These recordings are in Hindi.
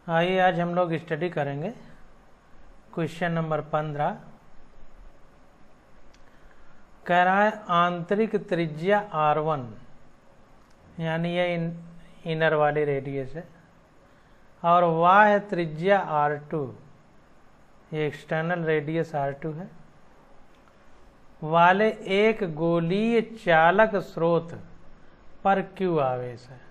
आइए आज हम लोग स्टडी करेंगे क्वेश्चन नंबर 15। कह रहा है आंतरिक त्रिज्या R1 यानी ये इनर वाली रेडियस है और बाह्य त्रिज्या R2, ये एक्सटर्नल रेडियस R2 है, वाले एक गोलीय चालक स्रोत पर Q आवेश है।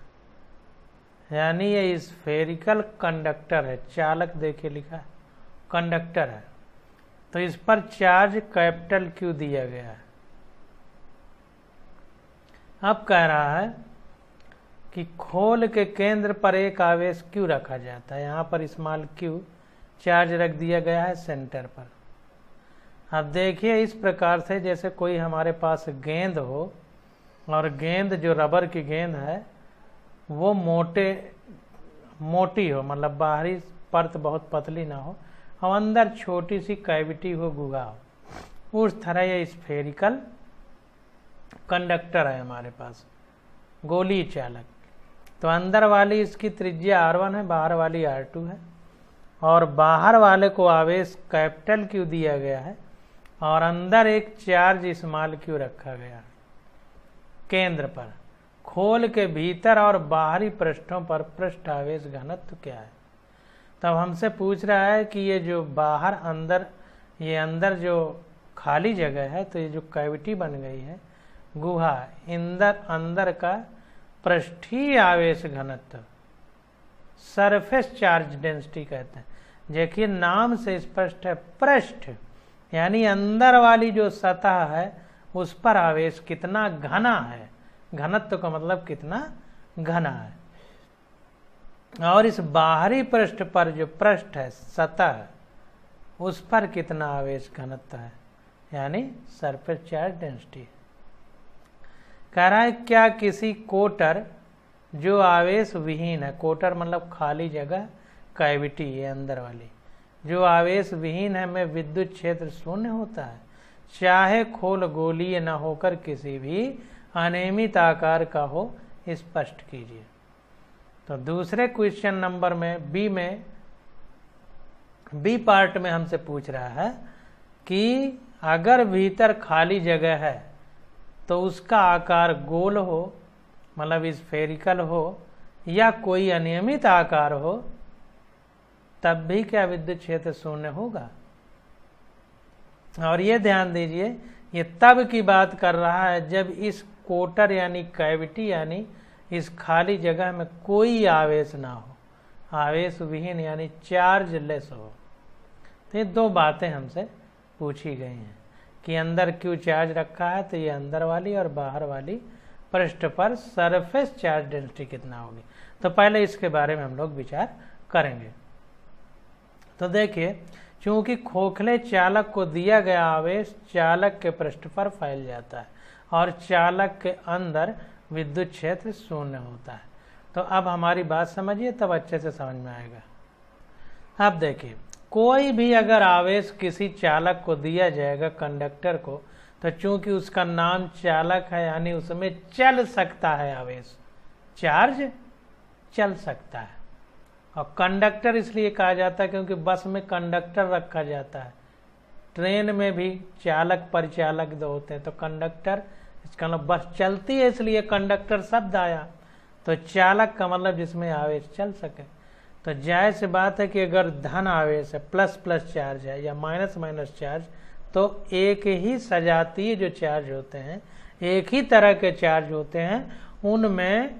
यानी ये स्फेरिकल कंडक्टर है। चालक देखिए लिखा है, कंडक्टर है, तो इस पर चार्ज कैपिटल Q दिया गया है। अब कह रहा है कि खोल के केंद्र पर एक आवेश Q रखा जाता है। यहाँ पर स्मॉल q चार्ज रख दिया गया है सेंटर पर। अब देखिए इस प्रकार से जैसे कोई हमारे पास गेंद हो और गेंद जो रबर की गेंद है वो मोटी हो, मतलब बाहरी परत बहुत पतली ना हो और अंदर छोटी सी कैविटी हो, गुहा हो, उस तरह ये स्फेरिकल कंडक्टर है हमारे पास, गोलीय चालक। तो अंदर वाली इसकी त्रिज्या R1 है, बाहर वाली R2 है और बाहर वाले को आवेश कैपिटल Q दिया गया है और अंदर एक चार्ज स्मॉल q रखा गया है केंद्र पर। खोल के भीतर और बाहरी पृष्ठों पर पृष्ठ आवेश घनत्व क्या है? तब हमसे पूछ रहा है कि ये जो बाहर अंदर, ये अंदर जो खाली जगह है, तो ये जो कैविटी बन गई है, गुहा, अंदर का पृष्ठीय आवेश घनत्व सरफेस चार्ज डेंसिटी कहते हैं। देखिए नाम से स्पष्ट है, पृष्ठ यानी अंदर वाली जो सतह है उस पर आवेश कितना घना है, घनत्व का मतलब कितना घना है। और इस बाहरी पृष्ठ पर जो पृष्ठ है, सतह, उस पर कितना आवेश घनत्व है, यानी सरफेस चार्ज डेंसिटी। कह रहा है क्या किसी कोटर जो आवेश विहीन है, कोटर मतलब खाली जगह, कैविटी है अंदर वाली, जो आवेश विहीन है में विद्युत क्षेत्र शून्य होता है, चाहे खोल गोलीय न होकर किसी भी अनियमित आकार का हो, स्पष्ट कीजिए। तो दूसरे क्वेश्चन नंबर में बी पार्ट में हमसे पूछ रहा है कि अगर भीतर खाली जगह है तो उसका आकार गोल हो, मतलब स्फेरिकल हो, या कोई अनियमित आकार हो, तब भी क्या विद्युत क्षेत्र शून्य होगा? और ये ध्यान दीजिए, ये तब की बात कर रहा है जब इस कोटर यानी कैविटी यानी इस खाली जगह में कोई आवेश ना हो, आवेश विहीन यानी चार्ज लेस हो। तो ये दो बातें हमसे पूछी गई हैं कि अंदर क्यों चार्ज रखा है, तो ये अंदर वाली और बाहर वाली पृष्ठ पर सरफेस चार्ज डेंसिटी कितना होगी। तो पहले इसके बारे में हम लोग विचार करेंगे। तो देखिए, चूंकि खोखले चालक को दिया गया आवेश चालक के पृष्ठ पर फैल जाता है और चालक के अंदर विद्युत क्षेत्र शून्य होता है। तो अब हमारी बात समझिए, तब अच्छे से समझ में आएगा। अब देखिए, कोई भी अगर आवेश किसी चालक को दिया जाएगा, कंडक्टर को, तो चूंकि उसका नाम चालक है यानी उसमें चल सकता है आवेश, चार्ज चल सकता है। और कंडक्टर इसलिए कहा जाता है क्योंकि बस में कंडक्टर रखा जाता है, ट्रेन में भी चालक परिचालक दो होते हैं, तो कंडक्टर, इसका मतलब बस चलती है इसलिए कंडक्टर शब्द आया। तो चालक का मतलब जिसमें आवेश चल सके। तो जाहिर सी बात है कि अगर धन आवेश है, प्लस प्लस चार्ज है या माइनस माइनस चार्ज, तो एक ही सजातीय जो चार्ज होते हैं, एक ही तरह के चार्ज होते हैं, उनमें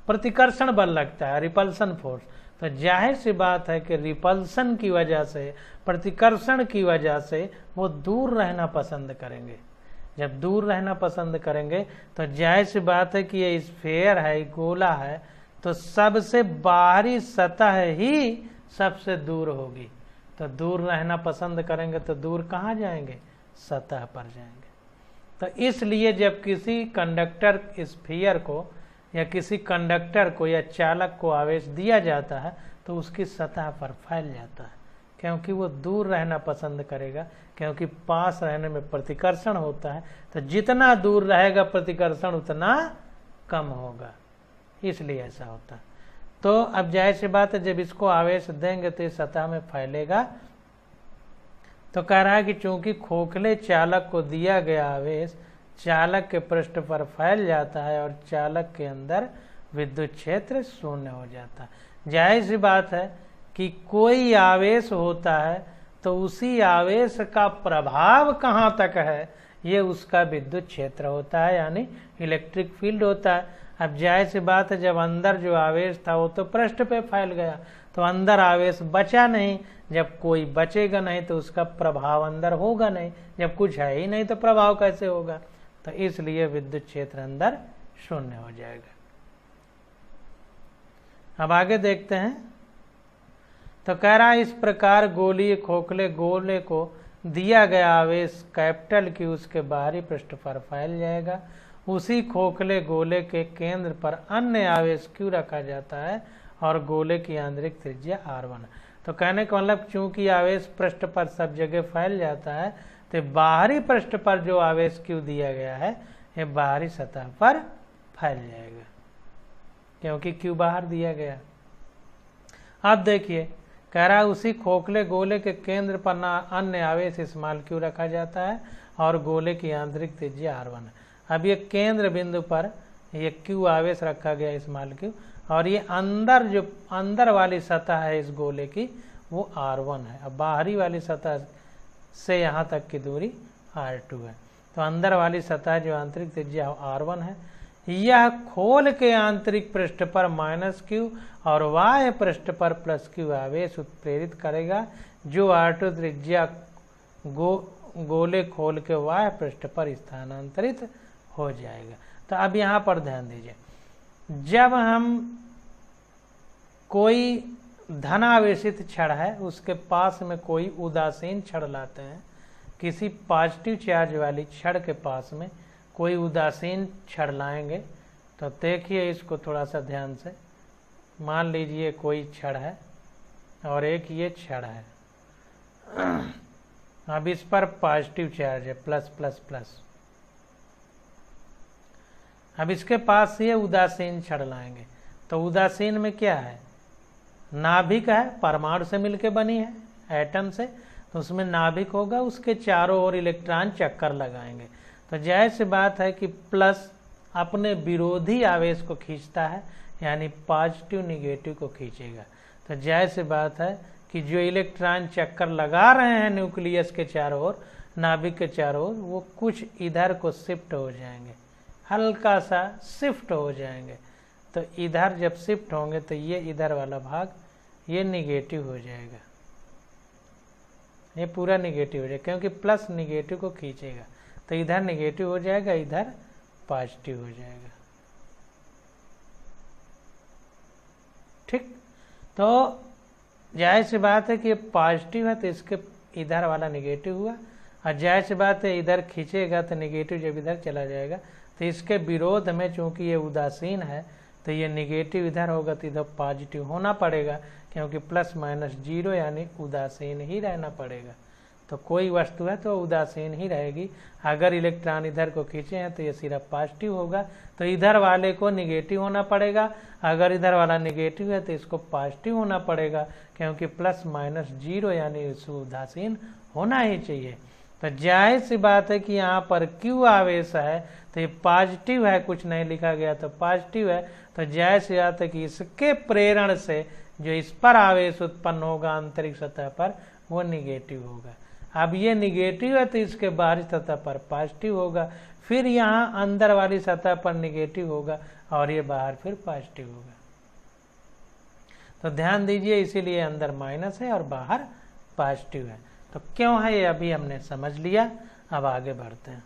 प्रतिकर्षण बल लगता है, रिपल्सन फोर्स। तो जाहिर सी बात है कि रिपल्सन की वजह से, प्रतिकर्षण की वजह से वो दूर रहना पसंद करेंगे। जब दूर रहना पसंद करेंगे तो जाहिर सी बात है कि ये स्फेयर है, गोला है, तो सबसे बाहरी सतह ही सबसे दूर होगी। तो दूर रहना पसंद करेंगे तो दूर कहाँ जाएंगे? सतह पर जाएंगे। तो इसलिए जब किसी कंडक्टर स्फीयर को या किसी कंडक्टर को या चालक को आवेश दिया जाता है तो उसकी सतह पर फैल जाता है, क्योंकि वो दूर रहना पसंद करेगा, क्योंकि पास रहने में प्रतिकर्षण होता है। तो जितना दूर रहेगा प्रतिकर्षण उतना कम होगा, इसलिए ऐसा होता है। तो अब जाहिर सी बात है, जब इसको आवेश देंगे तो इस सतह में फैलेगा। तो कह रहा है कि चूंकि खोखले चालक को दिया गया आवेश चालक के पृष्ठ पर फैल जाता है और चालक के अंदर विद्युत क्षेत्र शून्य हो जाता है। जाहिर सी बात है कि कोई आवेश होता है तो उसी आवेश का प्रभाव कहाँ तक है, ये उसका विद्युत क्षेत्र होता है, यानी इलेक्ट्रिक फील्ड होता है। अब जाहिर सी बात है, जब अंदर जो आवेश था वो तो पृष्ठ पे फैल गया, तो अंदर आवेश बचा नहीं। जब कोई बचेगा नहीं तो उसका प्रभाव अंदर होगा नहीं, जब कुछ है ही नहीं तो प्रभाव कैसे होगा। तो इसलिए विद्युत क्षेत्र अंदर शून्य हो जाएगा। अब आगे देखते हैं। तो कह रहा है इस प्रकार गोलीय खोखले गोले को दिया गया आवेश कैपिटल Q उसके बाहरी पृष्ठ पर फैल जाएगा। उसी खोखले गोले के केंद्र पर अन्य आवेश Q रखा जाता है और गोले की आंतरिक त्रिज्या R1। तो कहने का मतलब चूंकि आवेश पृष्ठ पर सब जगह फैल जाता है तो बाहरी पृष्ठ पर जो आवेश Q दिया गया है ये बाहरी सतह पर फैल जाएगा, क्योंकि Q बाहर दिया गया। अब देखिए, कह रहा है उसी खोखले गोले के केंद्र पर ना अन्य आवेश स्मॉल Q रखा जाता है और गोले की आंतरिक त्रिज्या R1 है। अब ये केंद्र बिंदु पर ये Q आवेश रखा गया स्मॉल Q, और ये अंदर जो अंदर वाली सतह है इस गोले की वो R1 है। अब बाहरी वाली सतह से यहाँ तक की दूरी R2 है। तो अंदर वाली सतह जो आंतरिक त्रिज्या R1 है, यह खोल के आंतरिक पृष्ठ पर -Q और बाह्य पृष्ठ पर +Q आवेश उत्प्रेरित करेगा, जो R2 त्रिज्या गोले खोल के बाह्य पृष्ठ पर स्थानांतरित हो जाएगा। तो अब यहाँ पर ध्यान दीजिए, जब हम कोई धनावेशित छड़ है उसके पास में कोई उदासीन छड़ लाते हैं, किसी पॉजिटिव चार्ज वाली छड़ के पास में कोई उदासीन छड़ लाएंगे, तो देखिए इसको थोड़ा सा ध्यान से। मान लीजिए कोई छड़ है और एक ये छड़ है, अब इस पर पॉजिटिव चार्ज है +++। अब इसके पास ये उदासीन छड़ लाएंगे, तो उदासीन में क्या है, नाभिक है, परमाणु से मिलके बनी है, एटम से, तो उसमें नाभिक होगा, उसके चारों ओर इलेक्ट्रॉन चक्कर लगाएंगे। तो जाहिर सी बात है कि प्लस अपने विरोधी आवेश को खींचता है, यानी पॉजिटिव निगेटिव को खींचेगा। तो जाहिर सी बात है कि जो इलेक्ट्रॉन चक्कर लगा रहे हैं न्यूक्लियस के चारों ओर, नाभिक के चारों ओर, वो कुछ इधर को शिफ्ट हो जाएंगे, हल्का सा शिफ्ट हो जाएंगे। तो इधर जब शिफ्ट होंगे तो ये इधर वाला भाग ये निगेटिव हो जाएगा, ये पूरा निगेटिव हो जाएगा, क्योंकि प्लस निगेटिव को खींचेगा। तो इधर निगेटिव हो जाएगा, इधर पॉजिटिव हो जाएगा। ठीक, तो जाहिर सी बात है कि ये पॉजिटिव है तो इसके इधर वाला निगेटिव हुआ, और जाहिर सी बात है इधर खींचेगा तो निगेटिव जब इधर चला जाएगा, तो इसके विरोध में चूंकि ये उदासीन है तो ये निगेटिव इधर होगा तो इधर पॉजिटिव होना पड़ेगा, क्योंकि +-0 यानी उदासीन ही रहना पड़ेगा। तो कोई वस्तु है तो उदासीन ही रहेगी। अगर इलेक्ट्रॉन इधर को खींचे हैं तो ये सिर्फ पॉजिटिव होगा, तो इधर वाले को निगेटिव होना पड़ेगा। अगर इधर वाला निगेटिव है तो इसको पॉजिटिव होना पड़ेगा, क्योंकि +-0 यानी उदासीन होना ही चाहिए। तो जाहिर सी बात है कि यहाँ पर Q आवेश है तो ये पॉजिटिव है, कुछ नहीं लिखा गया तो पॉजिटिव है। तो जाहिर सी बात है कि इसके प्रेरण से जो इस पर आवेश उत्पन्न होगा आंतरिक सतह पर वो निगेटिव होगा। अब ये निगेटिव है तो इसके बाहरी सतह पर पॉजिटिव होगा, फिर यहाँ अंदर वाली सतह पर निगेटिव होगा और ये बाहर फिर पॉजिटिव होगा। तो ध्यान दीजिए, इसीलिए अंदर माइनस है और बाहर पॉजिटिव है। तो क्यों है ये अभी हमने समझ लिया। अब आगे बढ़ते हैं।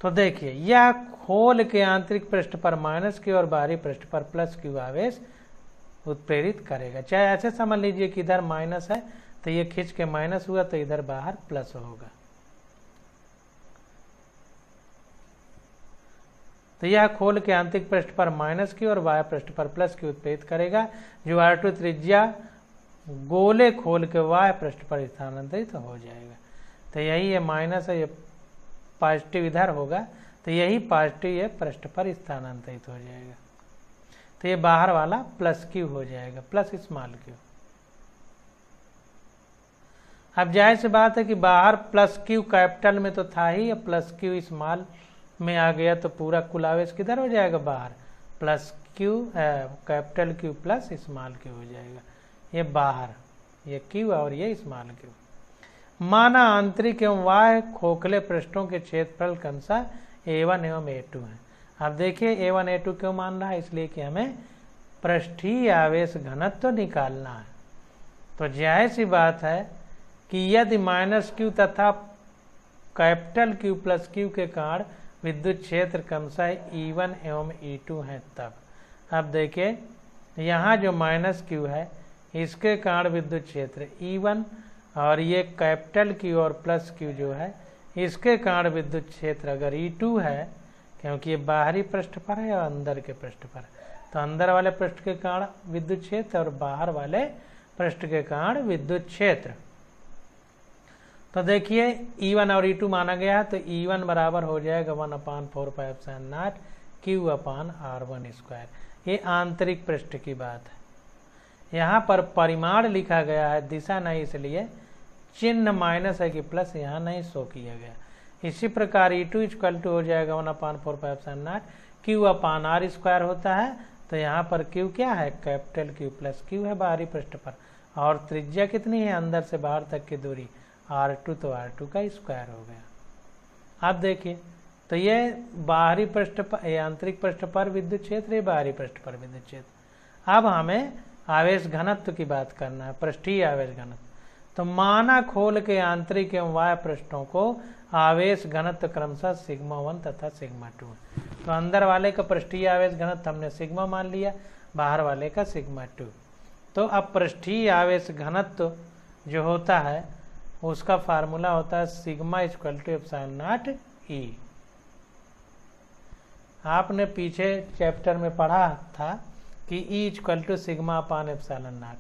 तो देखिए, यह खोल के आंतरिक पृष्ठ पर -Q और बाहरी पृष्ठ पर +Q आवेश उत्प्रेरित करेगा। चाहे ऐसे समझ लीजिए कि इधर माइनस है तो ये खींच के माइनस हुआ तो इधर बाहर प्लस होगा। तो यह खोल के आंतरिक पृष्ठ पर -Q और बाह्य पृष्ठ पर +Q उत्प्रेरित करेगा, जो R2 त्रिज्या गोले खोल के बाह्य पृष्ठ पर स्थानांतरित हो जाएगा। तो यही ये माइनस है, ये पॉजिटिव इधर होगा तो यही पॉजिटिव ये पृष्ठ पर स्थानांतरित हो जाएगा। तो ये बाहर वाला प्लस क्यू हो जाएगा, प्लस स्मॉल क्यू। अब जाहिर सी बात है कि बाहर प्लस क्यू कैपिटल में तो था ही, अब प्लस क्यू स्मॉल में आ गया तो पूरा कुल आवेश किधर हो जाएगा, बाहर। Plus Q capital Q plus small Q हो जाएगा, ये बाहर, ये क्यू और ये स्मॉल क्यू। माना आंतरिक एवं बाह्य खोखले पृष्ठों के क्षेत्रफल क्रमशः A1 एवं A2 है। अब देखिए A1 A2 क्यों मान रहा है, इसलिए कि हमें पृष्ठीय आवेश घनत्व तो निकालना है। तो जाहिर सी बात है कि यदि माइनस क्यू तथा कैपिटल क्यू प्लस क्यू के कारण विद्युत क्षेत्र क्रमशः E1 एवं E2 है तब। अब देखिए यहाँ जो माइनस क्यू है इसके कारण विद्युत क्षेत्र E1 और ये कैपिटल क्यू और प्लस क्यू जो है इसके कारण विद्युत क्षेत्र अगर E2 है, क्योंकि ये बाहरी पृष्ठ पर है और अंदर के पृष्ठ पर, तो अंदर वाले पृष्ठ के कारण विद्युत क्षेत्र और बाहर वाले पृष्ठ के कारण विद्युत क्षेत्र। तो देखिए E1 और E2 माना गया है, तो E1 बराबर हो जाएगा 1/4πε0 Q/R1²। ये आंतरिक पृष्ठ की बात है। यहाँ पर परिमाण लिखा गया है, दिशा नहीं, इसलिए चिन्ह माइनस है कि प्लस यहाँ नहीं शो किया गया। इसी प्रकार E2 इक्वल टू हो जाएगा 1/4πε0 Q/R² होता है, तो यहाँ पर Q क्या है, कैपिटल Q प्लस Q है बाहरी पृष्ठ पर, और त्रिज्या कितनी है अंदर से बाहर तक की दूरी R2, तो R2 का स्क्वायर हो गया। अब देखिए तो ये बाहरी पृष्ठ पर, ये आंतरिक पृष्ठ पर विद्युत क्षेत्र, ये बाहरी पृष्ठ पर विद्युत क्षेत्र। अब हमें आवेश घनत्व की बात करना है, पृष्ठीय आवेश घनत्व। तो माना खोल के आंतरिक एवं बाह्य पृष्ठों को आवेश घनत्व क्रमशः σ1 तथा σ2 है। तो अंदर वाले का पृष्ठीय आवेश घनत्व हमने सिग्मा मान लिया, बाहर वाले का σ2। तो अब पृष्ठीय आवेश घनत्व जो होता है उसका फार्मूला होता है सिग्मा इक्वल टू ε0 E। आपने पीछे चैप्टर में पढ़ा था कि E इक्वल टू σ/ε0,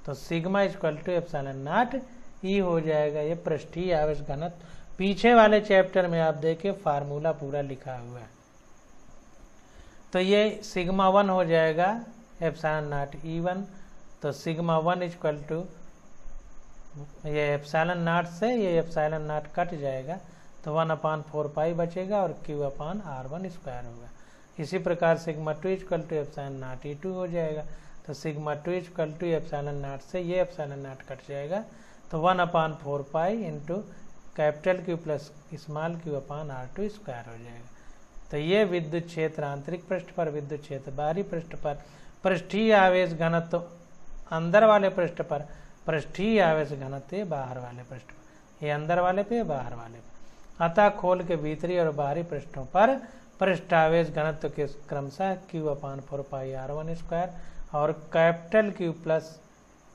तो सिग्मा इक्वल टू ε0 E हो जाएगा, ये पृष्ठीय आवेश घनत्व। पीछे वाले चैप्टर में आप देखिए फार्मूला पूरा लिखा हुआ है। तो ये σ1 हो जाएगा ε0 E1, तो σ1 इक्वल टू ये ε0 से ये ε0 कट जाएगा, तो 1/4π बचेगा और Q/R1² होगा। इसी प्रकार σ2 इक्वल टू ε0 E2 हो जाएगा, तो σ2 इक्वल टू ε0 से ये ε0 कट जाएगा, तो 1/4π into capital Q plus small Q/R2² हो जाएगा। तो ये विद्युत क्षेत्र आंतरिक पृष्ठ पर, विद्युत क्षेत्र बाहरी पृष्ठ पर, पृष्ठीय आवेश घनत्व अंदर वाले पृष्ठ पर, पृष्ठीय आवेश घनत्व बाहर वाले पृष्ठ पर, ये अंदर वाले पे बाहर वाले पे। अतः खोल के भीतरी और बाहरी पृष्ठों पर पृष्ठ आवेश घनत्व के क्रमशः Q/4πR1² और कैपिटल Q प्लस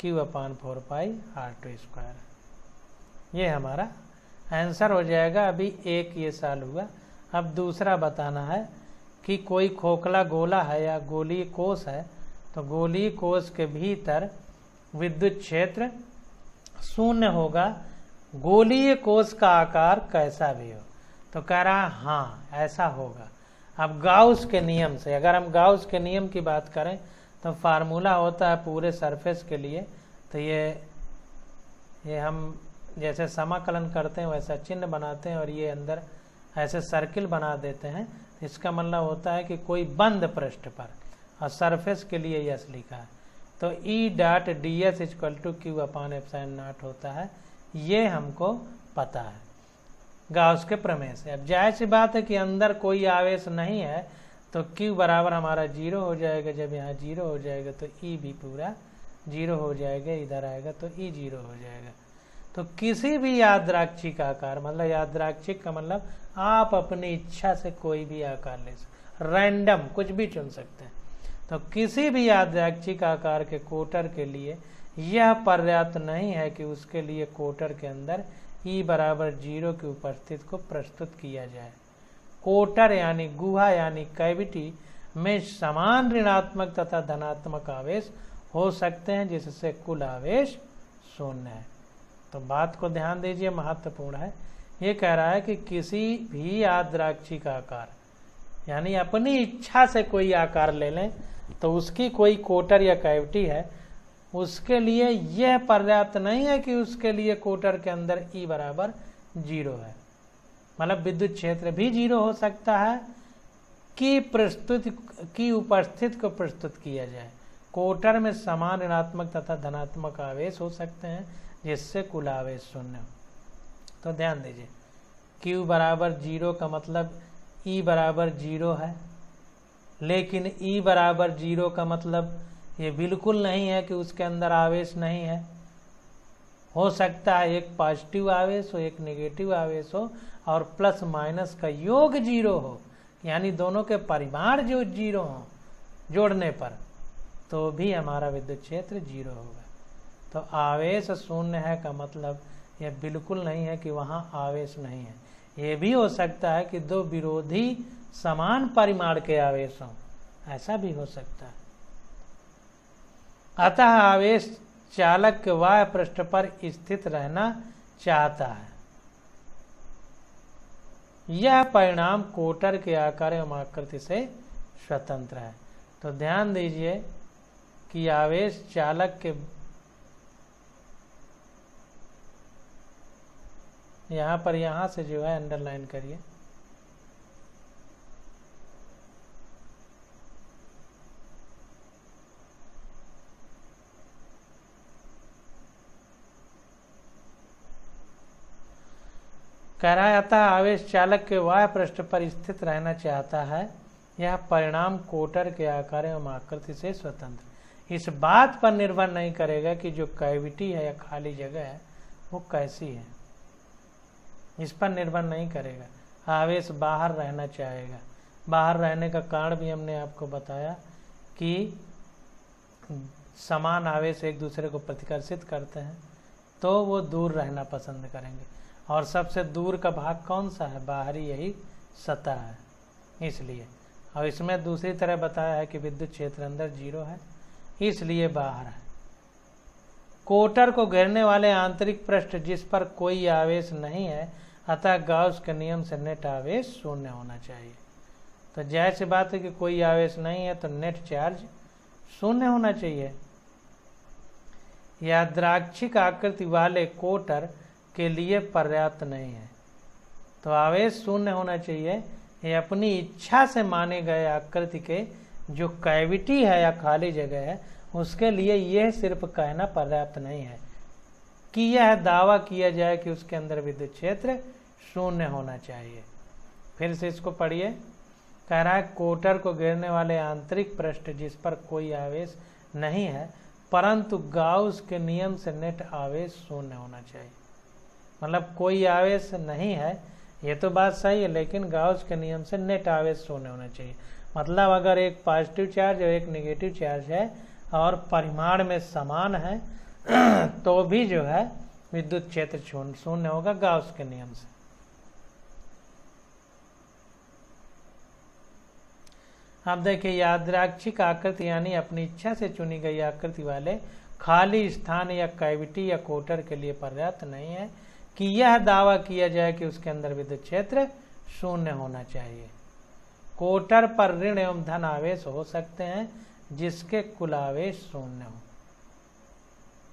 Q/4πR2²। ये हमारा आंसर हो जाएगा। अभी एक ये साल हुआ। अब दूसरा बताना है कि कोई खोखला गोला है या गोलीय कोष है, तो गोलीय कोष के भीतर विद्युत क्षेत्र शून्य होगा, गोलीय कोष का आकार कैसा भी हो। तो कह रहा है हाँ ऐसा होगा। अब गाउस के नियम से, अगर हम गाउस के नियम की बात करें तो फार्मूला होता है पूरे सरफेस के लिए, तो ये हम जैसे समाकलन करते हैं वैसा चिन्ह बनाते हैं और ये अंदर ऐसे सर्किल बना देते हैं। इसका मतलब होता है कि कोई बंद पृष्ठ पर, और सरफेस के लिए यस लिखा है, तो E.ds इक्वल टू Q/ε0 होता है। ये हमको पता है गाउस के प्रमेय से। अब जाहिर सी बात है कि अंदर कोई आवेश नहीं है, तो Q बराबर हमारा 0 हो जाएगा। जब यहाँ 0 हो जाएगा तो E भी पूरा 0 हो जाएगा, इधर आएगा तो E 0 हो जाएगा। तो किसी भी यादृच्छिक आकार, मतलब यादृच्छिक का मतलब आप अपनी इच्छा से कोई भी आकार ले सकते, रैंडम कुछ भी चुन सकते हैं। तो किसी भी यादृच्छिक आकार के कोटर के लिए यह पर्याप्त नहीं है कि उसके लिए कोटर के अंदर E बराबर 0 की उपस्थिति को प्रस्तुत किया जाए। कोटर यानी गुहा यानी कैविटी में समान ऋणात्मक तथा धनात्मक आवेश हो सकते हैं, जिससे कुल आवेश शून्य है। तो बात को ध्यान दीजिए, महत्वपूर्ण है। ये कह रहा है कि किसी भी यादृच्छिक आकार यानी अपनी इच्छा से कोई आकार ले लें, तो उसकी कोई कोटर या कैविटी है, उसके लिए यह पर्याप्त नहीं है कि उसके लिए कोटर के अंदर E बराबर 0 है। मतलब विद्युत क्षेत्र भी 0 हो सकता है कि प्रस्तुत की उपस्थित को प्रस्तुत किया जाए। कोटर में समान ऋणात्मक तथा धनात्मक आवेश हो सकते हैं जिससे कुल आवेश शून्य हो। तो ध्यान दीजिए, Q बराबर 0 का मतलब E बराबर 0 है, लेकिन E बराबर 0 का मतलब ये बिल्कुल नहीं है कि उसके अंदर आवेश नहीं है। हो सकता है एक पॉजिटिव आवेश हो, एक नेगेटिव आवेश हो और प्लस माइनस का योग 0 हो, यानी दोनों के परिमाण जो 0 हो जोड़ने पर, तो भी हमारा विद्युत क्षेत्र 0 होगा। तो आवेश शून्य है का मतलब यह बिल्कुल नहीं है कि वहाँ आवेश नहीं है। ये भी हो सकता है कि दो विरोधी समान परिमाण के आवेश हों, ऐसा भी हो सकता है। अतः आवेश चालक के बाह्य पृष्ठ पर स्थित रहना चाहता है। यह परिणाम कोटर के आकार एवं आकृति से स्वतंत्र है। तो ध्यान दीजिए कि आवेश चालक के, यहाँ पर यहाँ से जो है अंडरलाइन करिए, कह रहा है अतः आवेश चालक के बाह्य पृष्ठ पर स्थित रहना चाहता है। यह परिणाम कोटर के आकार एवं आकृति से स्वतंत्र, इस बात पर निर्भर नहीं करेगा कि जो कैविटी है या खाली जगह है वो कैसी है, इस पर निर्भर नहीं करेगा। आवेश बाहर रहना चाहेगा। बाहर रहने का कारण भी हमने आपको बताया कि समान आवेश एक दूसरे को प्रतिकर्षित करते हैं, तो वो दूर रहना पसंद करेंगे। और सबसे दूर का भाग कौन सा है? बाहरी, यही सतह है। इसलिए, और इसमें दूसरी तरह बताया है कि विद्युत क्षेत्र अंदर 0 है, इसलिए बाहर है। कोटर को घेरने वाले आंतरिक पृष्ठ जिस पर कोई आवेश नहीं है, अतः गाउस के नियम से नेट आवेश शून्य होना चाहिए। तो जाहिर सी बात है कि कोई आवेश नहीं है तो नेट चार्ज शून्य होना चाहिए। यादृच्छिक आकृति वाले कोटर के लिए पर्याप्त नहीं है, तो आवेश शून्य होना चाहिए। ये अपनी इच्छा से माने गए आकृति के जो कैविटी है या खाली जगह है, उसके लिए यह सिर्फ कहना पर्याप्त नहीं है कि यह दावा किया जाए कि उसके अंदर विद्युत क्षेत्र शून्य होना चाहिए। फिर से इसको पढ़िए। कह रहा है कोटर को घेरने वाले आंतरिक पृष्ठ जिस पर कोई आवेश नहीं है, परंतु गाउस के नियम से नेट आवेश शून्य होना चाहिए। मतलब कोई आवेश नहीं है, ये तो बात सही है, लेकिन गाउस के नियम से नेट आवेश शून्य होना चाहिए। मतलब अगर एक पॉजिटिव चार्ज और एक नेगेटिव चार्ज है और परिमाण में समान है तो भी जो है विद्युत क्षेत्र शून्य होगा गाउस के नियम से। अब देखिए, यादृच्छिक आकृति यानी अपनी इच्छा से चुनी गई आकृति वाले खाली स्थान या कैविटी या कोटर के लिए पर्याप्त नहीं है कि यह दावा किया जाए कि उसके अंदर विद्युत क्षेत्र शून्य होना चाहिए। कोटर पर ऋण एवं धन आवेश हो सकते हैं जिसके कुल आवेश शून्य हो।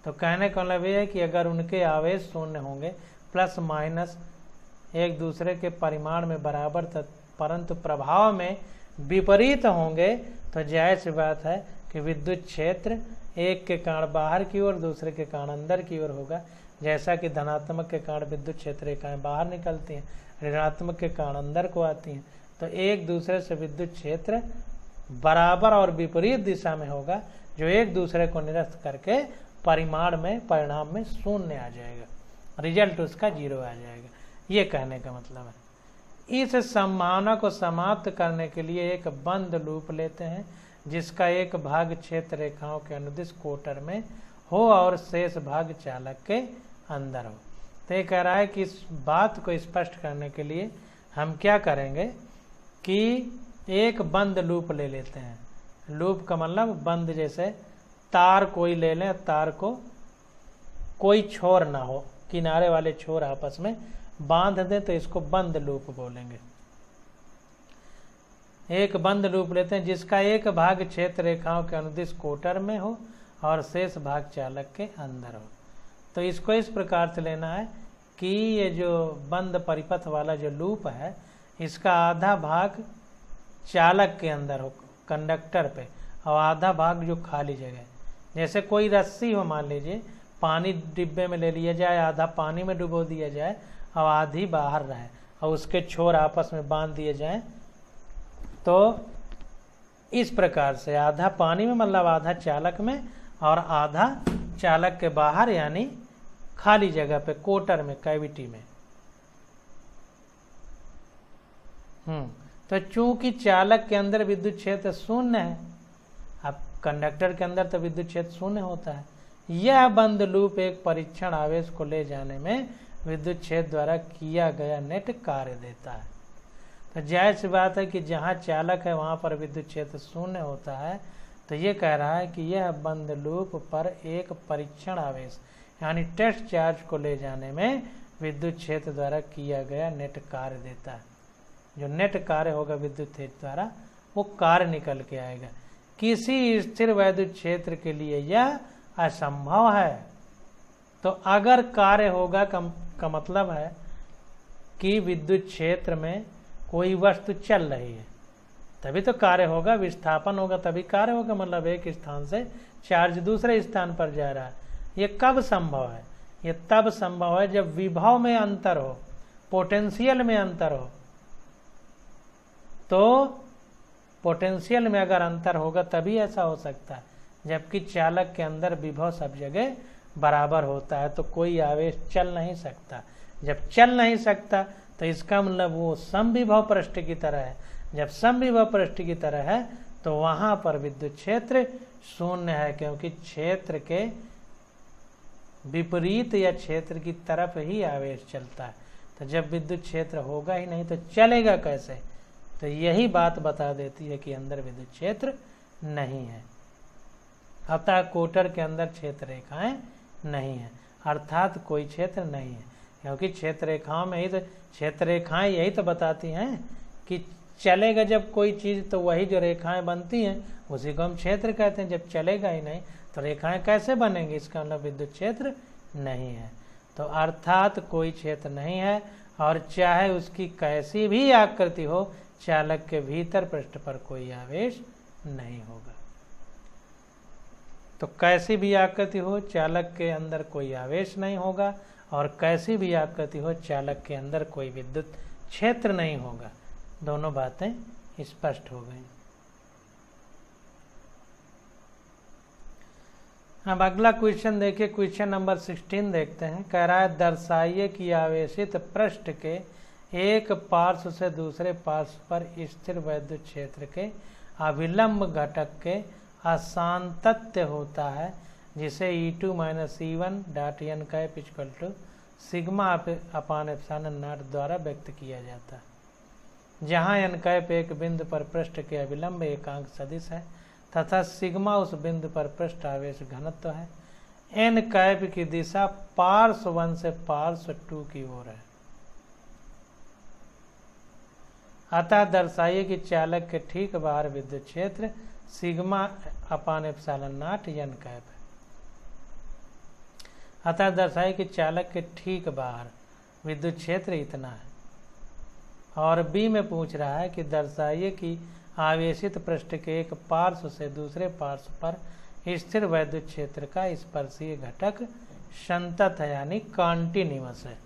तो कहने का मतलब यह है कि अगर उनके आवेश शून्य होंगे, प्लस माइनस एक दूसरे के परिमाण में बराबर परंतु प्रभाव में विपरीत होंगे, तो जाहिर सी बात है कि विद्युत क्षेत्र एक के कारण बाहर की ओर, दूसरे के कारण अंदर की ओर होगा। जैसा कि धनात्मक के कारण विद्युत क्षेत्र रेखाएं बाहर निकलती हैं, ऋणात्मक के कारण अंदर को आती हैं, तो एक दूसरे से विद्युत क्षेत्र बराबर और विपरीत दिशा में होगा, जो एक दूसरे को निरस्त करके परिमाण में, परिणाम में शून्य आ जाएगा, रिजल्ट उसका 0 आ जाएगा। ये कहने का मतलब है। इस संभावना को समाप्त करने के लिए एक बंद लूप लेते हैं जिसका एक भाग क्षेत्र रेखाओं के अनुदिश कोटर में हो और शेष भाग चालक के अंदर हो। तो ये कह रहा है कि इस बात को स्पष्ट करने के लिए हम क्या करेंगे कि एक बंद लूप ले लेते हैं। लूप का मतलब बंद, जैसे तार कोई ले लें, तार को कोई छोर ना हो, किनारे वाले छोर आपस में बांध दें, तो इसको बंद लूप बोलेंगे। एक बंद लूप लेते हैं जिसका एक भाग क्षेत्र रेखाओं के अनुदिश कोटर में हो और शेष भाग चालक के अंदर हो। तो इसको इस प्रकार से लेना है कि ये जो बंद परिपथ वाला जो लूप है इसका आधा भाग चालक के अंदर हो कंडक्टर पे और आधा भाग जो खाली जगह, जैसे कोई रस्सी हो, मान लीजिए पानी डिब्बे में ले लिया जाए, आधा पानी में डुबो दिया जाए और आधी बाहर रहे और उसके छोर आपस में बांध दिए जाए, तो इस प्रकार से आधा पानी में मतलब आधा चालक में और आधा चालक के बाहर यानी खाली जगह पे कोटर में कैविटी में। तो चूंकि चालक के अंदर विद्युत क्षेत्र शून्य है, अब कंडक्टर के अंदर तो विद्युत क्षेत्र शून्य होता है, यह बंद लूप एक परीक्षण आवेश को ले जाने में विद्युत क्षेत्र द्वारा किया गया नेट कार्य देता है। तो जाहिर सी बात है कि जहाँ चालक है वहाँ पर विद्युत क्षेत्र शून्य होता है। तो ये कह रहा है कि यह बंद लूप पर एक परीक्षण आवेश यानी टेस्ट चार्ज को ले जाने में विद्युत क्षेत्र द्वारा किया गया नेट कार्य देता है। जो नेट कार्य होगा विद्युत क्षेत्र द्वारा वो कार्य निकल के आएगा। किसी स्थिर वैद्युत क्षेत्र के लिए यह असंभव है। तो अगर कार्य होगा का मतलब है कि विद्युत क्षेत्र में कोई वस्तु चल रही है तभी तो कार्य होगा, विस्थापन होगा तभी कार्य होगा, मतलब एक स्थान से चार्ज दूसरे स्थान पर जा रहा है। ये कब संभव है? ये तब संभव है जब विभव में अंतर हो, पोटेंशियल में अंतर हो। तो पोटेंशियल में अगर अंतर होगा तभी ऐसा हो सकता है, जबकि चालक के अंदर विभव सब जगह बराबर होता है तो कोई आवेश चल नहीं सकता। जब चल नहीं सकता तो इसका मतलब वो समविभव पृष्ठ की तरह है। जब समविभव पृष्ठ की तरह है तो वहां पर विद्युत क्षेत्र शून्य है, क्योंकि क्षेत्र के विपरीत या क्षेत्र की तरफ ही आवेश चलता है। तो जब विद्युत क्षेत्र होगा ही नहीं तो चलेगा कैसे? तो यही बात बता देती है कि अंदर विद्युत क्षेत्र नहीं है। अतः कोटर के अंदर क्षेत्र रेखाएं नहीं है, अर्थात कोई क्षेत्र नहीं है, क्योंकि क्षेत्र रेखाओं में ही तो क्षेत्र रेखाएं यही तो बताती हैं कि चलेगा जब कोई चीज तो वही जो रेखाएं बनती हैं उसी को हम क्षेत्र कहते हैं। जब चलेगा ही नहीं तो रेखाएं कैसे बनेंगी? इसका मतलब विद्युत क्षेत्र नहीं है। तो अर्थात कोई क्षेत्र नहीं है, और चाहे उसकी कैसी भी आकृति हो चालक के भीतर पृष्ठ पर कोई आवेश नहीं होगा। तो कैसी भी आकृति हो चालक के अंदर कोई आवेश नहीं होगा, और कैसी भी आकृति हो चालक के अंदर कोई विद्युत क्षेत्र नहीं होगा। दोनों बातें स्पष्ट हो गई। अब अगला क्वेश्चन देखिए, क्वेश्चन नंबर 16 देखते हैं। कह रहा है दर्शाइए कि आवेशित पृष्ठ के एक पार्श्व से दूसरे पार्श्व पर स्थिर वैद्युत क्षेत्र के अभिलंब घटक के असांतत्य होता है, जिसे E2 - E1 dot n cap equal to sigma upon epsilon naught द्वारा व्यक्त किया जाता है, जहाँ n कैप एक बिंदु पर पृष्ठ के अभिलंब एकांक सदिश है तथा सिग्मा उस बिंदु पर पृष्ठ आवेश घनत्व है। n कैप की दिशा पार्श्व 1 से पार्श्व 2 की ओर है। अतः दर्शाइए कि चालक के ठीक बाहर विद्युत क्षेत्र sigma upon epsilon not n cap है। अतः दर्शाइए कि चालक के ठीक बाहर विद्युत क्षेत्र इतना है। और बी में पूछ रहा है कि दर्शाइए कि आवेशित पृष्ठ के एक पार्श्व से दूसरे पार्श्व पर स्थिर वैद्युत क्षेत्र का स्पर्शीय घटक संतत है, यानी कॉन्टिन्यूअस है,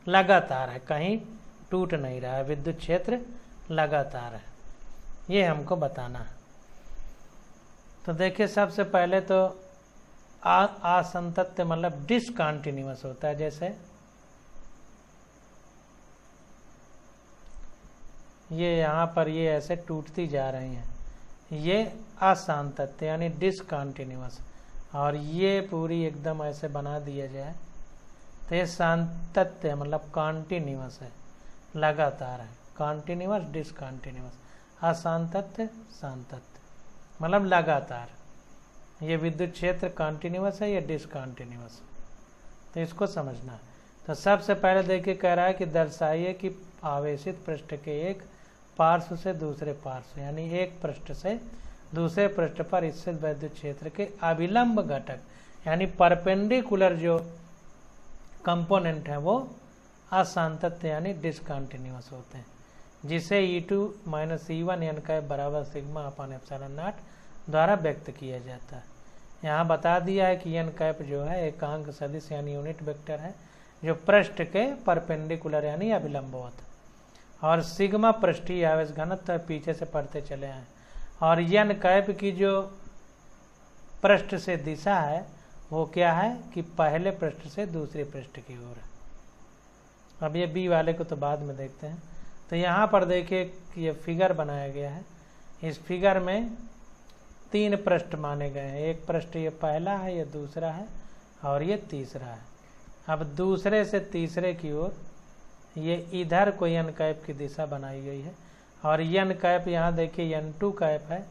लगातार है, कहीं टूट नहीं रहा है, विद्युत क्षेत्र लगातार है। ये हमको बताना है। तो देखिए, सबसे पहले तो असंतत्य मतलब डिसकॉन्टिन्यूअस होता है। जैसे ये यहाँ पर ये ऐसे टूटती जा रही हैं, ये असंतत्य यानी डिसकॉन्टिन्यूअस, और ये पूरी एकदम ऐसे बना दिया जाए तो ये सांतत्य मतलब कॉन्टिन्यूअस है, लगातार है। कॉन्टिन्यूअस डिसकॉन्टिन्यूअस, असांतत्य सांतत्य मतलब लगातार। ये विद्युत क्षेत्र कॉन्टिन्यूअस है या डिसकॉन्टिन्यूअस, तो इसको समझना है। तो सबसे पहले देखिए, कह रहा है कि दर्शाइए कि आवेशित पृष्ठ के एक पार्श्व से दूसरे पार्श्व, यानी एक पृष्ठ से दूसरे पृष्ठ पर स्थित वैद्युत क्षेत्र के अभिलंब घटक यानी परपेंडिकुलर जो कंपोनेंट है वो असांतत्य यानी डिसकंटिन्यूअस होते हैं, जिसे E2 - E1 n कैप बराबर सिग्मा अपन एप्सिलॉन नॉट द्वारा व्यक्त किया जाता है। यहाँ बता दिया है कि n कैप जो है एकांक सदिश यानी यूनिट वेक्टर है जो पृष्ठ के परपेंडिकुलर यानी अभिलंबवत, और सिग्मा पृष्ठीय आवेश घनत्व पीछे से पढ़ते चले आए, और n कैप की जो पृष्ठ से दिशा है वो क्या है कि पहले पृष्ठ से दूसरे पृष्ठ की ओर है। अब ये बी वाले को तो बाद में देखते हैं। तो यहाँ पर देखिए ये फिगर बनाया गया है, इस फिगर में 3 पृष्ठ माने गए हैं, एक पृष्ठ ये पहला है, ये दूसरा है और ये तीसरा है। अब दूसरे से तीसरे की ओर ये इधर कोई n कैप की दिशा बनाई गई है, और n कैप यहाँ देखिए n2 कैप है,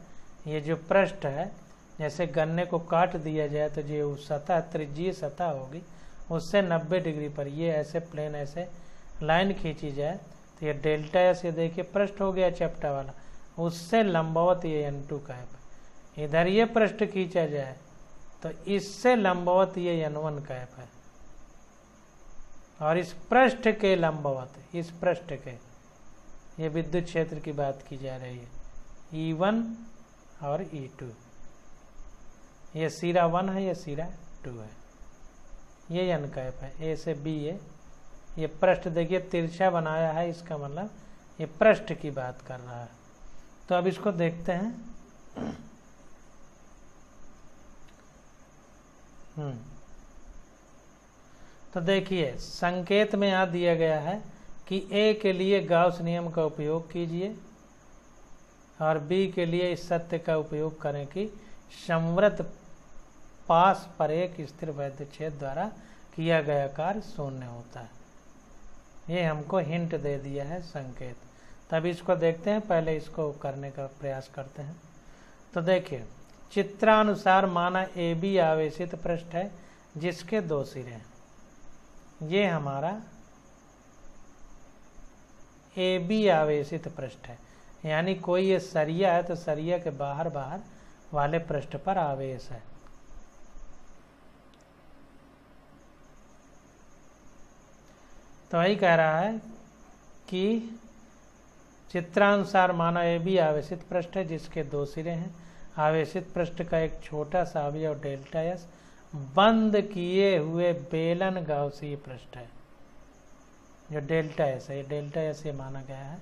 ये जो पृष्ठ है जैसे गन्ने को काट दिया जाए तो जो सतह त्रिज्यीय सतह होगी उससे 90 डिग्री पर ये ऐसे प्लेन ऐसे लाइन खींची जाए तो ये डेल्टा एस, ये देखिए पृष्ठ हो गया चैप्टा वाला, उससे लंबवत ये n2 कैप। इधर ये पृष्ठ खींचा जाए तो इससे लंबवत ये n1 कैप है, और इस पृष्ठ के लंबवत, इस पृष्ठ के, ये विद्युत क्षेत्र की बात की जा रही है E1 और E2। ये सिरा 1 है, ये सिरा 2 है, ये n कैप है, ए से बी है। ये पृष्ठ देखिए तिरछा बनाया है, इसका मतलब ये पृष्ठ की बात कर रहा है। तो अब इसको देखते हैं। तो देखिए संकेत में यहाँ दिया गया है कि ए के लिए गाउस नियम का उपयोग कीजिए और बी के लिए इस सत्य का उपयोग करें कि संवृत पास पर एक स्थिर वैद्युत क्षेत्र द्वारा किया गया कार्य शून्य होता है। ये हमको हिंट दे दिया है संकेत। तब इसको देखते हैं, पहले इसको करने का प्रयास करते हैं। तो देखिए चित्रानुसार माना ए बी आवेशित पृष्ठ है जिसके 2 सिरे हैं। ये हमारा ए बी आवेशित पृष्ठ है, यानी कोई ये सरिया है तो सरिया के बाहर बाहर वाले पृष्ठ पर आवेश है। तो वही कह रहा है कि चित्रानुसार माना ए बी आवेशित पृष्ठ है जिसके 2 सिरे हैं। आवेशित पृष्ठ का एक छोटा सा अवयव डेल्टा एस बंद किए हुए बेलन गाउसीय पृष्ठ है। जो डेल्टा एस है, ये डेल्टा एस ये माना गया है,